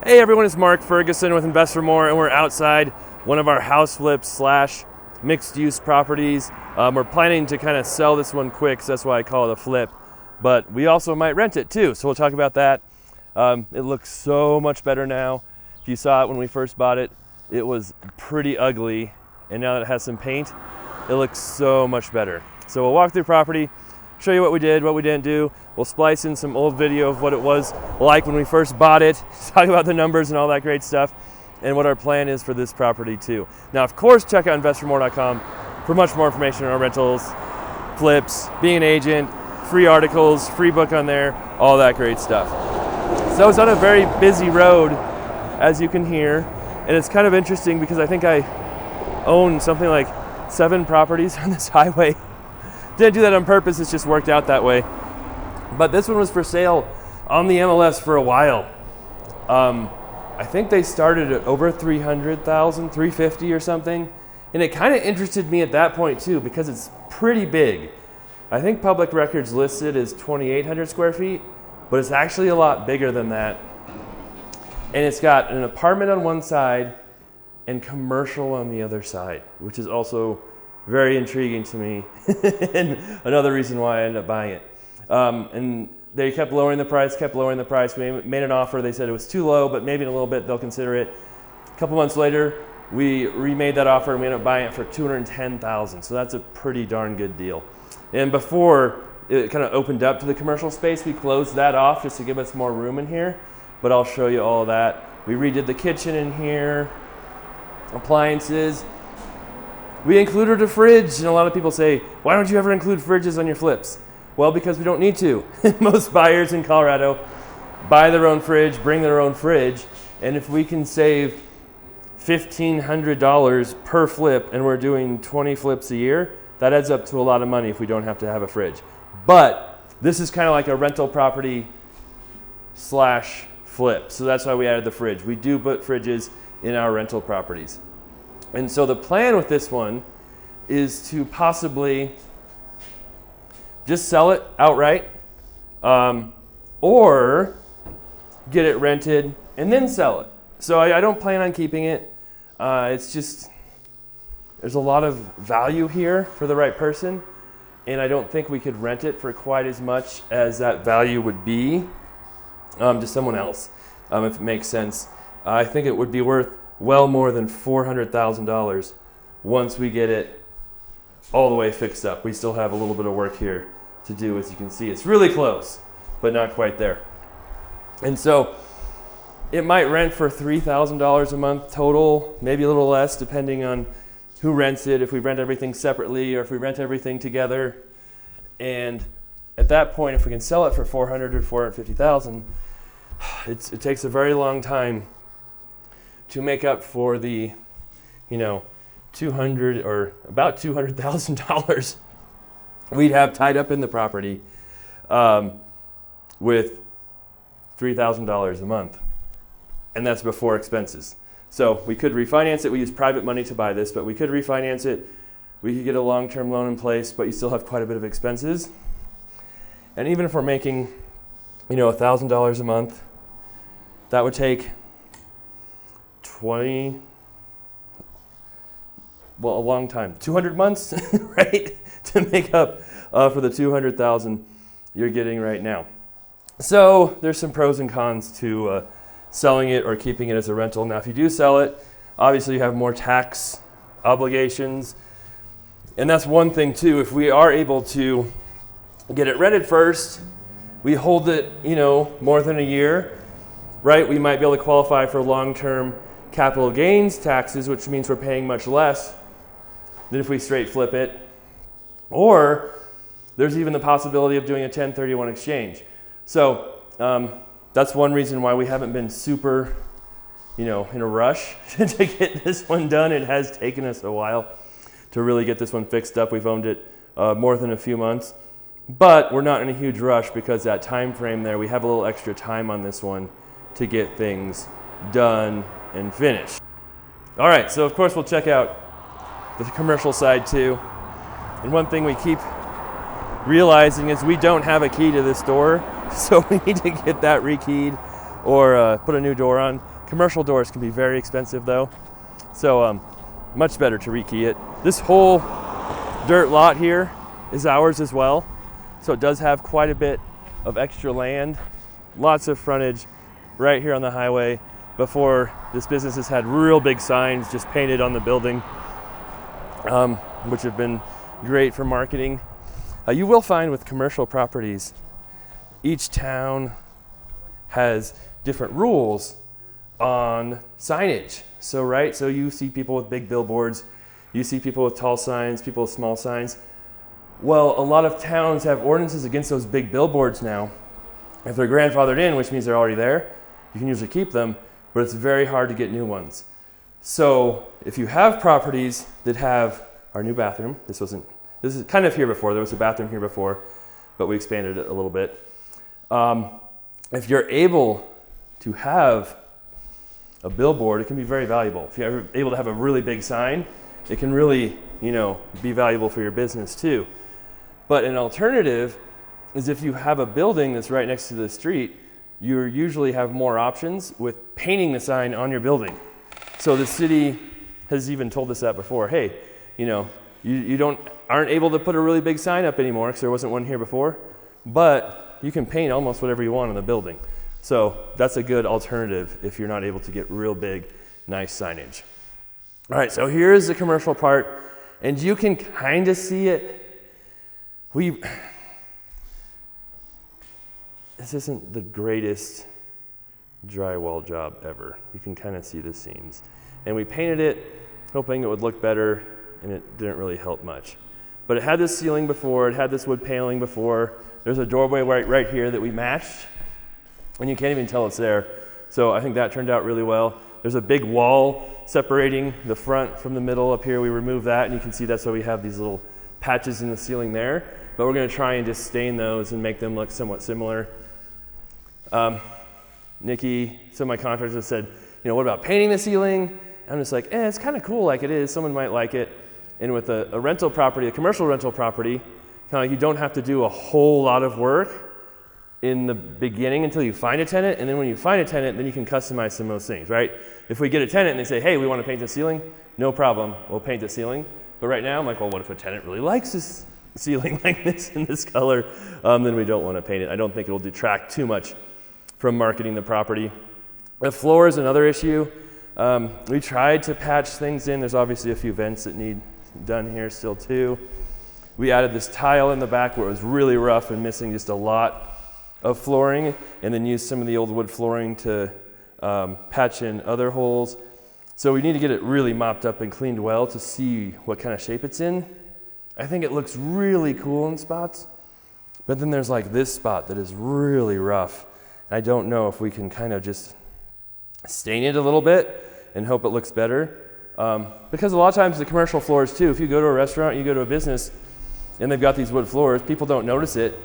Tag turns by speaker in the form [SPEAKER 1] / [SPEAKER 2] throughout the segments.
[SPEAKER 1] Hey everyone, it's Mark Ferguson with Invest for More, and we're outside one of our house flips slash mixed use properties. We're planning to kind of sell this one quick, so that's why I call it a flip, but we also might rent it too, so we'll talk about that. It looks so much better now. If you saw it when we first bought it, it was pretty ugly, and now that it has some paint, it looks so much better. So we'll walk through property, show you what we did, what we didn't do. We'll splice in some old video of what it was like when we first bought it, talk about the numbers and all that great stuff, and what our plan is for this property too. Now, of course, check out investformore.com for much more information on our rentals, flips, being an agent, free articles, free book on there, all that great stuff. So it's on a very busy road, as you can hear, and it's kind of interesting because I think I own something like 7 properties on this highway. Didn't do that on purpose, it's just worked out that way. But this one was for sale on the MLS for a while. I think they started at over 300,000, 350 or something. And it kind of interested me at that point too, because it's pretty big. I think public records listed as 2,800 square feet, but it's actually a lot bigger than that. And it's got an apartment on one side and commercial on the other side, which is also very intriguing to me, and another reason why I ended up buying it. And they kept lowering the price. We made an offer. They said it was too low, but maybe in a little bit they'll consider it. A couple months later, we remade that offer and we ended up buying it for $210,000. So that's a pretty darn good deal. And before it kind of opened up to the commercial space, we closed that off just to give us more room in here. But I'll show you all of that. We redid the kitchen in here, appliances. We included a fridge, and a lot of people say, why don't you ever include fridges on your flips? Well, because we don't need to. Most buyers in Colorado buy their own fridge, bring their own fridge, and if we can save $1,500 per flip and we're doing 20 flips a year, that adds up to a lot of money if we don't have to have a fridge. But this is kind of like a rental property slash flip, so that's why we added the fridge. We do put fridges in our rental properties. And so the plan with this one is to possibly just sell it outright, or get it rented and then sell it. So I don't plan on keeping it. It's just, there's a lot of value here for the right person, and I don't think we could rent it for quite as much as that value would be to someone else, if it makes sense. I think it would be worth well more than $400,000 once we get it all the way fixed up. We still have a little bit of work here to do, as you can see. It's really close, but not quite there. And so it might rent for $3,000 a month total, maybe a little less depending on who rents it, if we rent everything separately or if we rent everything together. And at that point, if we can sell it for $400,000 or $450,000, it takes a very long time to make up for the, $200,000 or about $200,000 we'd have tied up in the property with $3,000 a month. And that's before expenses. So we could refinance it. We use private money to buy this, but we could refinance it. We could get a long-term loan in place, but you still have quite a bit of expenses. And even if we're making, $1,000 a month, that would take a long time, 200 months, right, to make up for the $200,000 you're getting right now. So there's some pros and cons to selling it or keeping it as a rental. Now, if you do sell it, obviously you have more tax obligations, and that's one thing too. If we are able to get it rented first, we hold it, more than a year, right? We might be able to qualify for long-term capital gains taxes, which means we're paying much less than if we straight flip it. Or there's even the possibility of doing a 1031 exchange. So that's one reason why we haven't been super, in a rush to get this one done. It has taken us a while to really get this one fixed up. We've owned it more than a few months, but we're not in a huge rush because that time frame there, we have a little extra time on this one to get things done and finished. All right, so of course we'll check out the commercial side too. And one thing we keep realizing is we don't have a key to this door, so we need to get that rekeyed or put a new door on. Commercial doors can be very expensive though. So much better to rekey it. This whole dirt lot here is ours as well. So it does have quite a bit of extra land, lots of frontage right here on the highway. Before, this business has had real big signs just painted on the building, which have been great for marketing. You will find with commercial properties, each town has different rules on signage. So you see people with big billboards, you see people with tall signs, people with small signs. Well, a lot of towns have ordinances against those big billboards now. If they're grandfathered in, which means they're already there, you can usually keep them, but it's very hard to get new ones. So if you have properties that have our new bathroom, this is kind of here before, there was a bathroom here before, but we expanded it a little bit. If you're able to have a billboard, it can be very valuable. If you're able to have a really big sign, it can really, be valuable for your business too. But an alternative is if you have a building that's right next to the street, you usually have more options with painting the sign on your building. So the city has even told us that before. Hey, you aren't able to put a really big sign up anymore because there wasn't one here before, but you can paint almost whatever you want on the building. So that's a good alternative if you're not able to get real big, nice signage. All right, so here's the commercial part, and you can kind of see it. This isn't the greatest drywall job ever. You can kind of see the seams. And we painted it hoping it would look better, and it didn't really help much. But it had this ceiling before, it had this wood paneling before. There's a doorway right here that we matched, and you can't even tell it's there. So I think that turned out really well. There's a big wall separating the front from the middle up here. We removed that, and you can see that's why we have these little patches in the ceiling there. But we're gonna try and just stain those and make them look somewhat similar. Nikki, some of my contractors said, what about painting the ceiling? I'm just like, it's kind of cool like it is. Someone might like it. And with a rental property, a commercial rental property, kind of you don't have to do a whole lot of work in the beginning until you find a tenant. And then when you find a tenant, then you can customize some of those things, right? If we get a tenant and they say, hey, we want to paint the ceiling, no problem, we'll paint the ceiling. But right now I'm like, well, what if a tenant really likes this ceiling like this in this color? Then we don't want to paint it. I don't think it'll detract too much from marketing the property. The floor is another issue. We tried to patch things in. There's obviously a few vents that need done here still too. We added this tile in the back where it was really rough and missing just a lot of flooring, and then used some of the old wood flooring to patch in other holes. So we need to get it really mopped up and cleaned well to see what kind of shape it's in. I think it looks really cool in spots, but then there's like this spot that is really rough. I don't know if we can kind of just stain it a little bit and hope it looks better. Because a lot of times the commercial floors too, if you go to a restaurant, you go to a business, and they've got these wood floors, people don't notice it,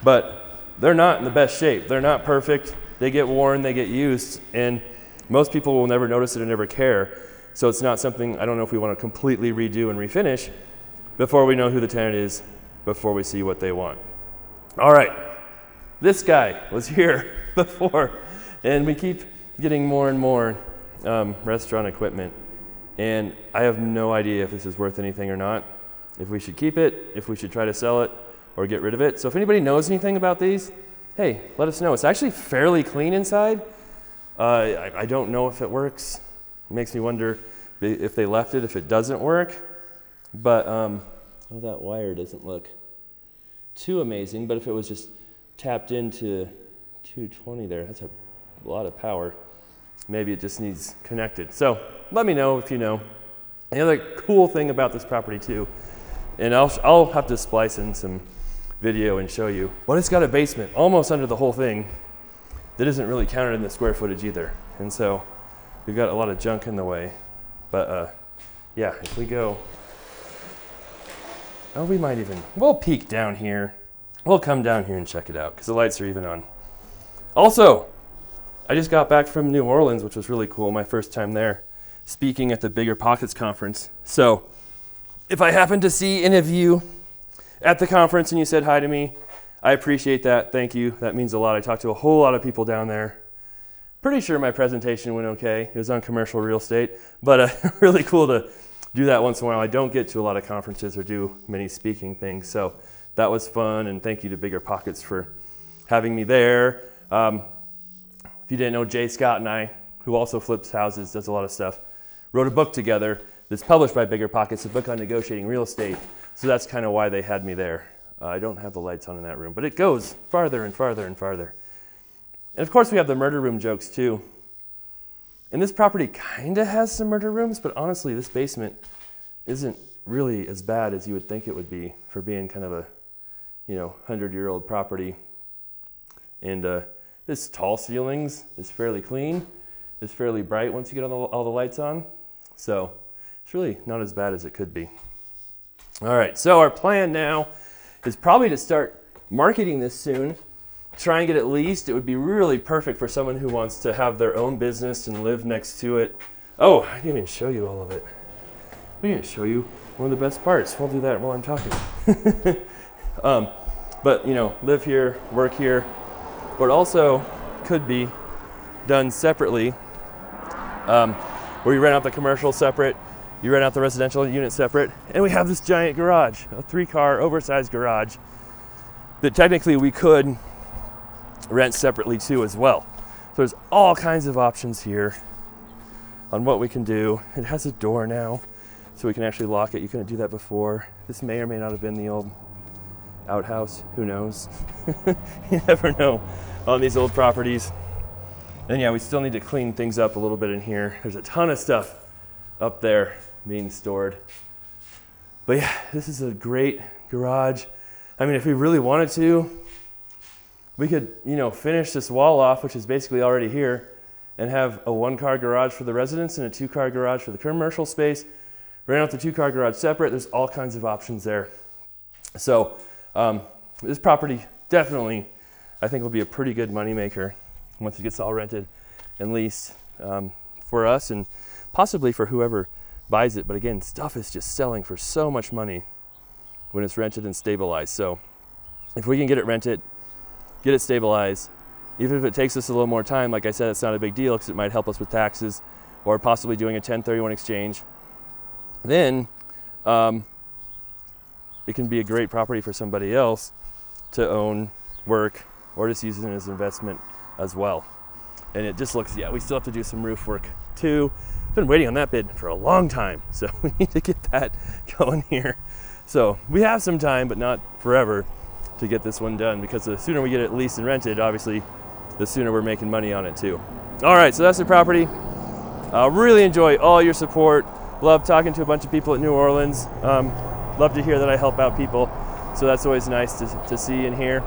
[SPEAKER 1] but they're not in the best shape. They're not perfect. They get worn, they get used, and most people will never notice it and never care. So it's not something, I don't know if we want to completely redo and refinish before we know who the tenant is, before we see what they want. All right, this guy was here before, and we keep getting more and more restaurant equipment, and I have no idea if this is worth anything or not, if we should keep it, if we should try to sell it or get rid of it. So if anybody knows anything about these, hey, let us know. It's actually fairly clean inside. I don't know if it works. It makes me wonder if they left it, if it doesn't work. But that wire doesn't look too amazing, but if it was just tapped into 220 there, that's a lot of power. Maybe it just needs connected. So let me know if you know. The other cool thing about this property too, and I'll have to splice in some video and show you, but it's got a basement almost under the whole thing that isn't really counted in the square footage either. And so we've got a lot of junk in the way. But yeah, if we go, we'll peek down here. We'll come down here and check it out because the lights are even on. Also, I just got back from New Orleans, which was really cool. My first time there, speaking at the Bigger Pockets conference. So if I happen to see any of you at the conference and you said hi to me, I appreciate that. Thank you. That means a lot. I talked to a whole lot of people down there. Pretty sure my presentation went okay. It was on commercial real estate, but really cool to do that once in a while. I don't get to a lot of conferences or do many speaking things, so that was fun, and thank you to Bigger Pockets for having me there. If you didn't know, Jay Scott and I, who also flips houses, does a lot of stuff, wrote a book together that's published by Bigger Pockets, a book on negotiating real estate. So that's kind of why they had me there. I don't have the lights on in that room, but it goes farther and farther and farther. And of course we have the murder room jokes too. And this property kind of has some murder rooms, but honestly this basement isn't really as bad as you would think it would be for being kind of a 100-year-old property. And this tall ceilings is fairly clean. It's fairly bright once you get all the lights on. So it's really not as bad as it could be. All right, so our plan now is probably to start marketing this soon, try and get it leased. It would be really perfect for someone who wants to have their own business and live next to it. Oh, I didn't even show you all of it. I didn't show you one of the best parts. We'll do that while I'm talking. But live here, work here. But also could be done separately, where you rent out the commercial separate, you rent out the residential unit separate, and we have this giant garage, a 3-car oversized garage that technically we could rent separately too as well. So there's all kinds of options here on what we can do. It has a door now, so we can actually lock it. You couldn't do that before. This may or may not have been the old outhouse. Who knows? You never know on these old properties. And yeah, we still need to clean things up a little bit in here. There's a ton of stuff up there being stored. But yeah, this is a great garage. I mean, if we really wanted to, we could, finish this wall off, which is basically already here, and have a 1-car garage for the residents and a 2-car garage for the commercial space. Rent out the 2-car garage separate. There's all kinds of options there. So this property definitely, I think, will be a pretty good moneymaker once it gets all rented and leased for us and possibly for whoever buys it. But again, stuff is just selling for so much money when it's rented and stabilized. So if we can get it rented, get it stabilized, even if it takes us a little more time, like I said, it's not a big deal because it might help us with taxes or possibly doing a 1031 exchange, then it can be a great property for somebody else to own, work, or just use it as an investment as well. And it just looks, we still have to do some roof work too. Been waiting on that bid for a long time, so we need to get that going here. So we have some time, but not forever, to get this one done, because the sooner we get it leased and rented, obviously, the sooner we're making money on it too. All right, so that's the property. Really enjoy all your support. Love talking to a bunch of people at New Orleans. Love to hear that I help out people, so that's always nice to see and hear.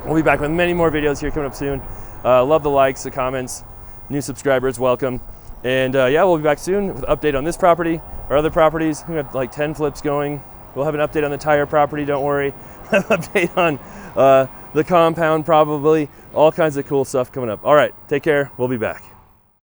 [SPEAKER 1] We'll be back with many more videos here coming up soon. Love the likes, the comments, new subscribers, welcome. And we'll be back soon with an update on this property or other properties. We have like 10 flips going. We'll have an update on the tire property, don't worry. An update on the compound probably. All kinds of cool stuff coming up. All right, take care. We'll be back.